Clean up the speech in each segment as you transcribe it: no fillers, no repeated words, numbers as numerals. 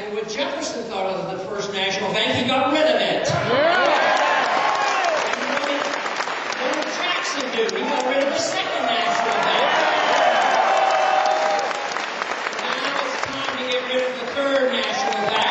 exactly what Jefferson thought of the first national bank. He got rid of it. And what did Jackson do? He got rid of the second national bank. Now it's time to get rid of the third national bank.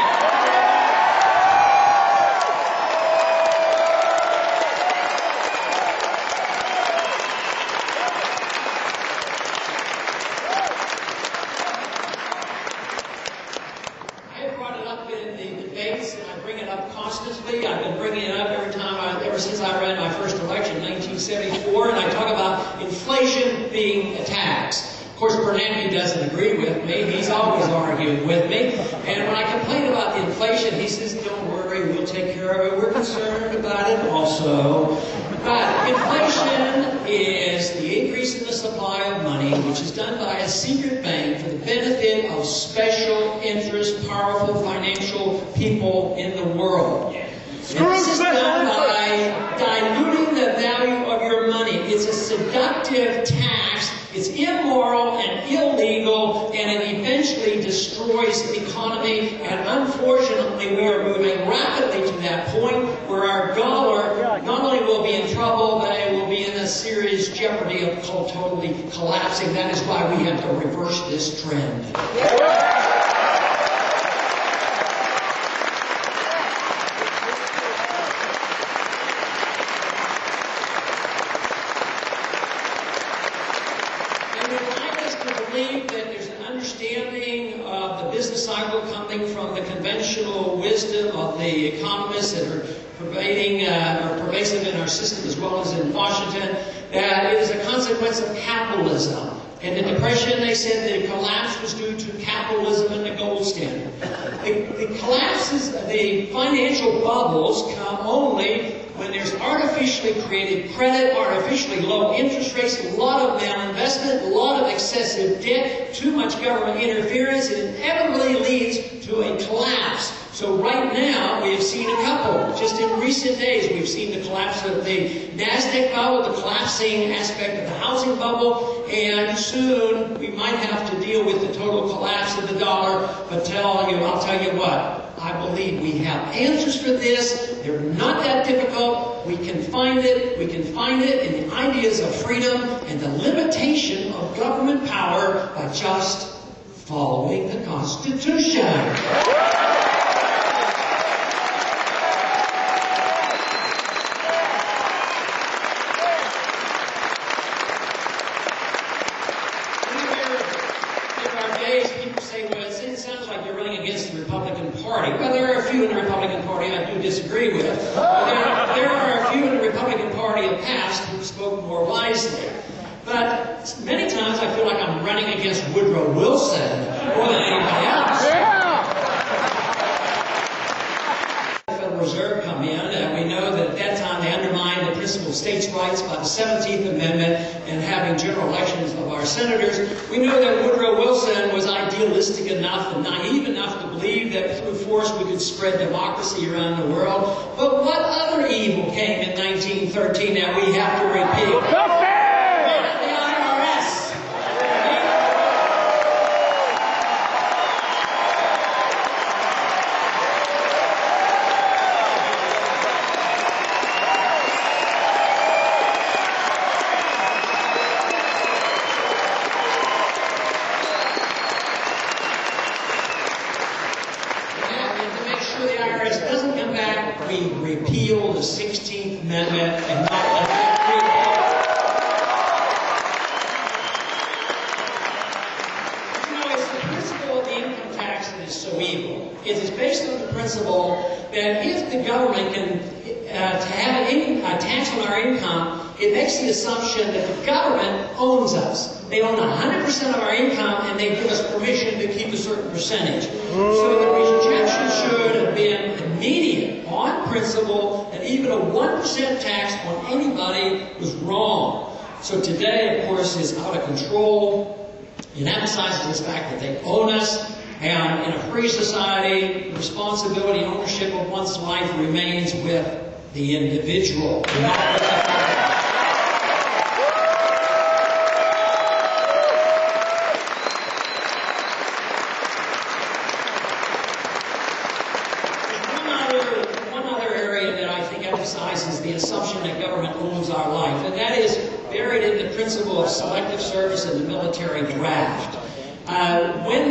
I've been bringing it up ever since I ran my first election in 1974, and I talk about inflation being a tax. Of course, Bernanke doesn't agree with me. He's always arguing with me. And when I complain about the inflation, he says, don't worry, we'll take care of it. We're concerned about it also. But inflation is the increase in the supply of money, which is done by a secret bank for the benefit of special interest, powerful financial people in the world. And this is done by diluting the value of your money. It's a seductive tax. It's immoral and illegal, and it eventually destroys the economy. And unfortunately, we are moving rapidly to that point where our dollar not only will be in trouble, but it will be in a serious jeopardy of totally collapsing. That is why we have to reverse this trend. From the conventional wisdom of the economists that are pervasive in our system as well as in Washington, that it is a consequence of capitalism. In the Depression, they said the collapse was due to capitalism and the gold standard. The collapses, the financial bubbles come only when there's artificially created credit, artificially low interest rates, a lot of malinvestment, a lot of excessive debt, too much government interference, and it inevitably leads to a collapse. So right now, we have seen a couple. Just in recent days, we've seen the collapse of the NASDAQ bubble, the collapsing aspect of the housing bubble, and soon we might have to deal with the total collapse of the dollar. But I'll tell you what, I believe we have answers for this. They're not that difficult. We can find it. We can find it in the ideas of freedom and the limitation of government power by just following the Constitution. Well, there are a few in the Republican Party I do disagree with. There are a few in the Republican Party of past who spoke more wisely. But many times I feel like I'm running against Woodrow Wilson more than anybody else. The Federal Reserve come in, and we know that at that time they undermined the principle of states' rights by the 17th Amendment and having general elections of our senators. We know that Woodrow Wilson was idealistic enough and naive enough to believe that through force we could spread democracy around the world. But what other evil came in 1913 that we have to repeat? We repeal the 16th Amendment and not let it it's the principle of the income tax that is so evil. It is based on the principle that if the government can have a tax on our income, it makes the assumption that the government owns us. They own 100% of our income, and they give us permission to keep a certain percentage. So the rejection should have been immediate, on principle, and even a 1% tax on anybody was wrong. So today, of course, is out of control. It emphasizes the fact that they own us, and in a free society, the responsibility and ownership of one's life remains with the individual. principle of selective service in the military draft. When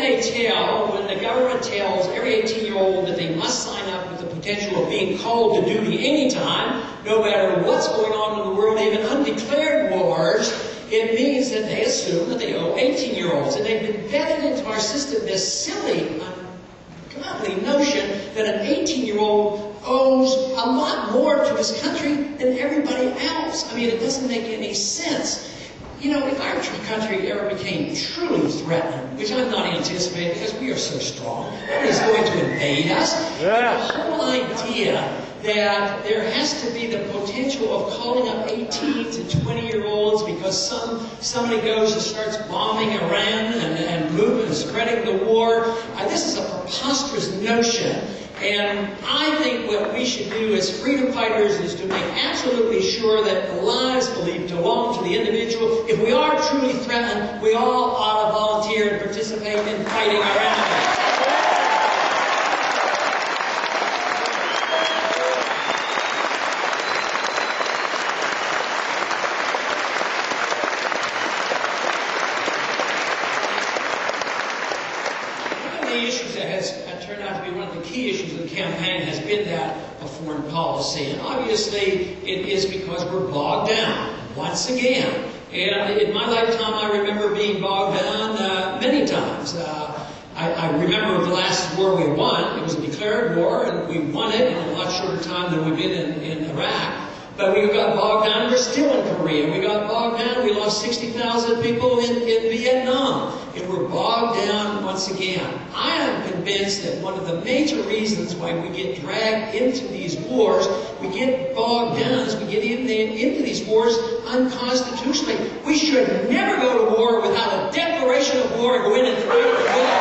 the government tells every 18-year-old that they must sign up with the potential of being called to duty anytime, no matter what's going on in the world, even undeclared wars, it means that they assume that they owe 18-year-olds. And they've been vetted into our system this silly, ungodly notion that an 18-year-old owes a lot more to his country than everybody else. I mean, it doesn't make any sense. You know, if our country ever became truly threatened, which I'm not anticipating because we are so strong, nobody's going to invade us. Yeah. The whole idea that there has to be the potential of calling up 18 to 20-year-olds because somebody goes and starts bombing Iran and moving and spreading the war. This is a preposterous notion. And I think what we should do as freedom fighters is to make absolutely sure that the lives believed belong to the individual. If we are truly threatened, we all ought to volunteer and participate in fighting our enemies. Campaign has been that of foreign policy, and obviously it is because we're bogged down once again. And in my lifetime, I remember being bogged down many times. I remember the last war we won. It was a declared war, and we won it in a lot shorter time than we've been in Iraq. But we got bogged down. We're still in Korea. We got bogged down. We lost 60,000 people in Vietnam. And we're bogged down once again. I am convinced that one of the major reasons why we get dragged into these wars, we get bogged down, is we get into these wars unconstitutionally. We should never go to war without a declaration of war and go in and fight.